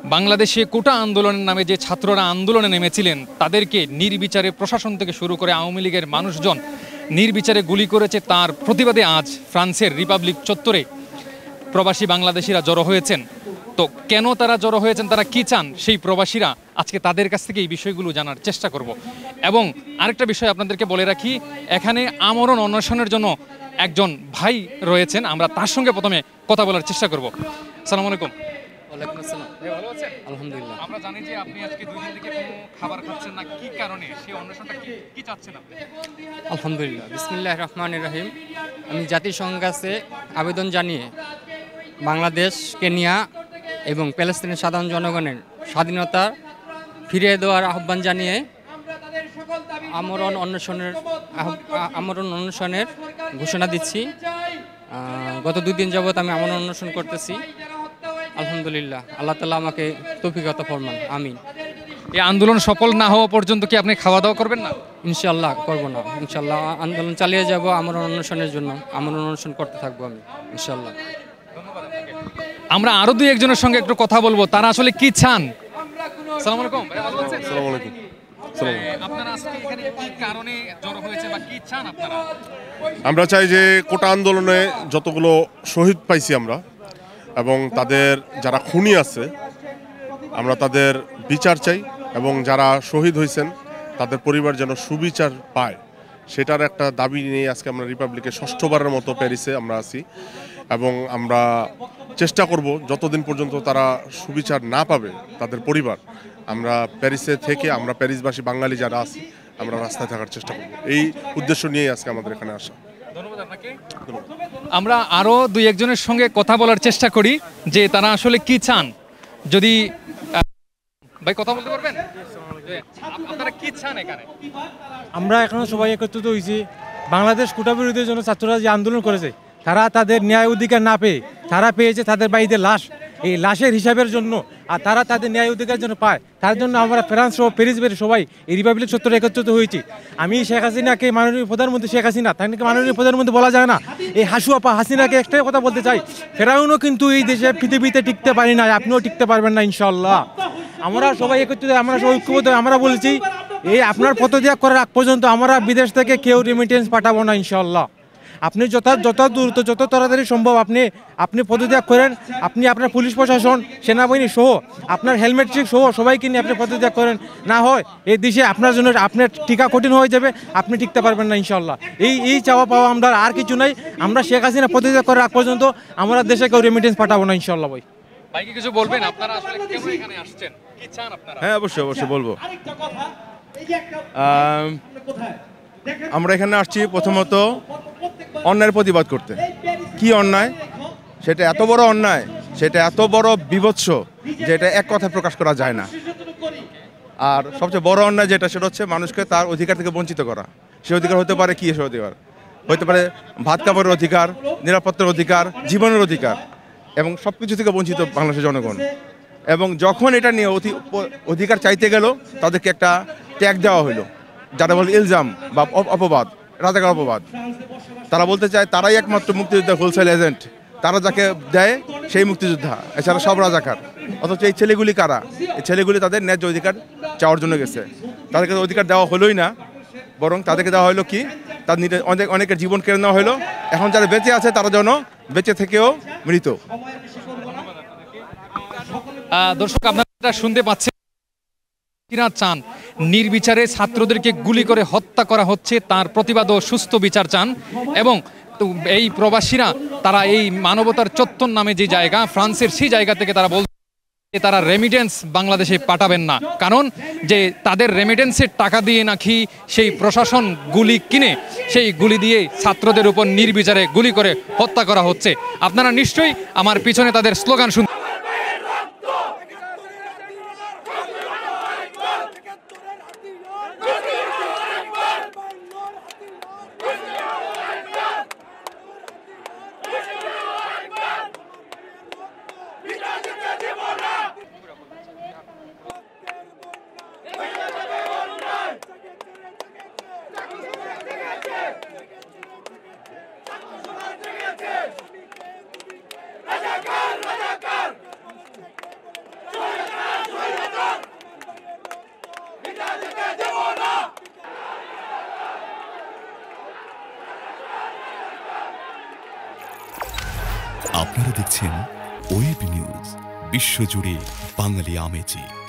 বাংলাদেশে কোটা আন্দোলনের নামে যে ছাত্ররা আন্দোলনে নেমেছিলেন তাদেরকে নির্বিচারে প্রশাসন থেকে শুরু করে আওয়ামী লীগের মানুষজন নির্বিচারে গুলি করেছে, তার প্রতিবাদে আজ ফ্রান্সের রিপাবলিক চত্বরে প্রবাসী বাংলাদেশিরা জড়ো হয়েছেন। তো কেন তারা জড়ো হয়েছেন, তারা কি চান সেই প্রবাসীরা, আজকে তাদের কাছ থেকে এই বিষয়গুলো জানার চেষ্টা করব। এবং আরেকটা বিষয় আপনাদেরকে বলে রাখি, এখানে আমরণ অন্বেষণের জন্য একজন ভাই রয়েছেন, আমরা তার সঙ্গে প্রথমে কথা বলার চেষ্টা করব। আসসালামু আলাইকুম। ওয়ালাইকুম আসসালাম। ভালো আছেন? আলহামদুলিল্লাহ। আমরা জানি যে আপনি আজকে 2 দিন থেকে কোনো খাবার খাচ্ছেন না, কি কারণে, সেই অন্বেষণটা কি চাচ্ছেন আপনি? আলহামদুলিল্লাহ, বিসমিল্লাহির রহমানির রহিম। আমি জাতিসংঘের কাছে আবেদন জানিয়ে বাংলাদেশ, কেনিয়া এবং প্যালেস্তাইনের সাধারণ জনগণের স্বাধীনতা ফিরিয়ে দেওয়ার আহ্বান জানিয়ে আমরণ অন্বেষণের ঘোষণা দিচ্ছি। গত 2 দিন যাবৎ আমি আমরণ অন্বেষণ করতেছি। আলহামদুলিল্লাহ, আল্লাহ তাআলা আমাকে তৌফিক আতা ফরমান, আমিন। এই আন্দোলন সফল না হওয়া পর্যন্ত কি আপনি খাওয়া দাওয়া করবেন না? ইনশাআল্লাহ করব না, ইনশাআল্লাহ আন্দোলন চালিয়ে যাব। আমরণ অন্বেষণের জন্য আমরণ অন্বেষণ করতে থাকবো আমি, ইনশাআল্লাহ। আমরা আরো 2-1 জনের সঙ্গে একটু কথা বলবো, তারা আসলে কি চান। আসসালামু আলাইকুম ভাই, ভালো আছেন? আসসালামু আলাইকুম। আপনারা আজকে এখানে কি কারণে জড়ো হয়েছে বা কি চান আপনারা? আমরা চাই যে কোটা আন্দোলনে যতগুলো শহীদ পাইছি আমরা, এবং তাদের যারা খুনি আছে আমরা তাদের বিচার চাই, এবং যারা শহীদ হয়েছেন তাদের পরিবার যেন সুবিচার পায়, সেটার একটা দাবি নিয়ে আজকে আমরা রিপাবলিকের 6ঠবারের মতো প্যারিসে আমরা আছি। এবং আমরা চেষ্টা করব যতদিন পর্যন্ত তারা সুবিচার না পাবে তাদের পরিবার, আমরা প্যারিসে থেকে আমরা প্যারিসবাসী বাঙালি যারা আছি আমরা রাস্তায় থাকার চেষ্টা করব। এই উদ্দেশ্য নিয়েই আজকে আমাদের এখানে আসা। ধন্যবাদ আপনাকে। আমরা আরো 2-1 জনের সঙ্গে কথা বলার চেষ্টা করি যে তারা আসলে কি চান। যদি ভাই কথা বলতে পারবেন, আপনারা কি চান এখানে? আমরা এখানে সবাই একত্রিত হয়েছি বাংলাদেশ কোটা বিরোধীর জন্য। ছাত্ররা যে আন্দোলন করেছে, তারা তাদের ন্যায় অধিকার না পেয়ে তারা পেয়েছে তাদের বাড়িতে লাশ, এই লাশের হিসাবের জন্য, আর তারা তাদের ন্যায় অধিকার জন্য পায়, তার জন্য আমরা ফ্রান্স সহ প্যারিস বের সবাই এই রিপাবলিক চত্বরে একত্রিত হয়েছি। আমি শেখ হাসিনাকে, মাননীয় প্রধানমন্ত্রী শেখ হাসিনা, তাকে মাননীয় প্রধানমন্ত্রী বলা যায় না, এই হাসুয়াপা হাসিনাকে একটাই কথা বলতে চাই, ফেরাউনও কিন্তু এই দেশে পৃথিবীতে টিকতে পারি না, আপনিও টিকতে পারবেন না ইনশাল্লাহ। আমরা সবাই একত্রিত, আমরা সবাই ঐক্যবদ্ধ। আমরা বলেছি এই আপনার পদত্যাগ করার আগ পর্যন্ত আমরা বিদেশ থেকে কেউ রেমিটেন্স পাঠাবো না ইনশাল্লাহ। আপনি যত দ্রুত, যত তাড়াতাড়ি সম্ভব আপনি পদত্যাগ করেন। আপনি আপনার পুলিশ প্রশাসন, সেনাবাহিনী সহ, আপনার হেলমেট চেক সহ সবাইকে নিয়ে আপনি পদত্যাগ করেন, না হয় এই দেশে আপনার জন্য আপনার টিকা কঠিন হয়ে যাবে, আপনি টিকতে পারবেন না ইনশাল্লাহ। এই চাওয়া পাওয়া আমরা, আর কিছু নাই। আমরা শেখ হাসিনা পদত্যাগ করার আগ পর্যন্ত আমরা দেশে কেউ রেমিটেন্স পাঠাবো না ইনশাল্লাহ। ভাই ভাই কি কিছু বলবেন? আপনারা আসলে কেন এখানে আসছেন, কি চান আপনারা? হ্যাঁ, অবশ্যই বলবো। আমরা এখানে আসছি প্রথমত অন্যায়ের প্রতিবাদ করতে। কি অন্যায়? সেটা এত বড় অন্যায়, সেটা এত বড় বিভৎস যে এটা এক কথায় প্রকাশ করা যায় না। আর সবচেয়ে বড় অন্যায় যেটা, সেটা হচ্ছে মানুষকে তার অধিকার থেকে বঞ্চিত করা। সে অধিকার হতে পারে কি? সে অধিকার হতে পারে ভাত কাপড়ের অধিকার, নিরাপত্তার অধিকার, জীবনের অধিকার, এবং সব কিছু থেকে বঞ্চিত বাংলাদেশের জনগণ। এবং যখন এটা নিয়ে অধিকার চাইতে গেল, তাদেরকে একটা ট্যাগ দেওয়া হলো, যারা বলে ইলজাম বা অপবাদ, রাজাকার অপবাদ। তারা বলতে চায় তারাই একমাত্র মুক্তিযোদ্ধা, হোলসেল এজেন্ট, তারা যাকে দেয় সেই মুক্তিযোদ্ধা, এছাড়া সব রাজাকার। অথচ এই ছেলেগুলি কারা? এই ছেলেগুলি তাদের ন্যায্য অধিকার চাওয়ার জন্য গেছে। তাদেরকে অধিকার দেওয়া হলোই না, বরং তাদেরকে দেওয়া হলো কি, তাদের অনেকের জীবন কেড়ে নেওয়া হলো। এখন যারা বেঁচে আছে তারা যেন বেঁচে থেকেও মৃত। দর্শক, আপনারা শুনতে পাচ্ছেন কিনা চান নির্বিচারে ছাত্রদেরকে গুলি করে হত্যা করা হচ্ছে, তার প্রতিবাদ ও সুস্থ বিচার চান। এবং এই প্রবাসীরা তারা এই মানবতার চত্বর নামে যে জায়গা, ফ্রান্সের সেই জায়গা থেকে তারা বলছে তারা রেমিটেন্স বাংলাদেশে পাঠাবেন না, কারণ যে তাদের রেমিটেন্সের টাকা দিয়ে নাকি সেই প্রশাসন গুলি কিনে সেই গুলি দিয়ে ছাত্রদের উপর নির্বিচারে গুলি করে হত্যা করা হচ্ছে। আপনারা নিশ্চয়ই আমার পিছনে তাদের স্লোগান শুনতে। রাজাকার আপনারা দেখছেন ওয়েব নিউজ, বিশ্বজুড়ে বাঙালি আমেজে।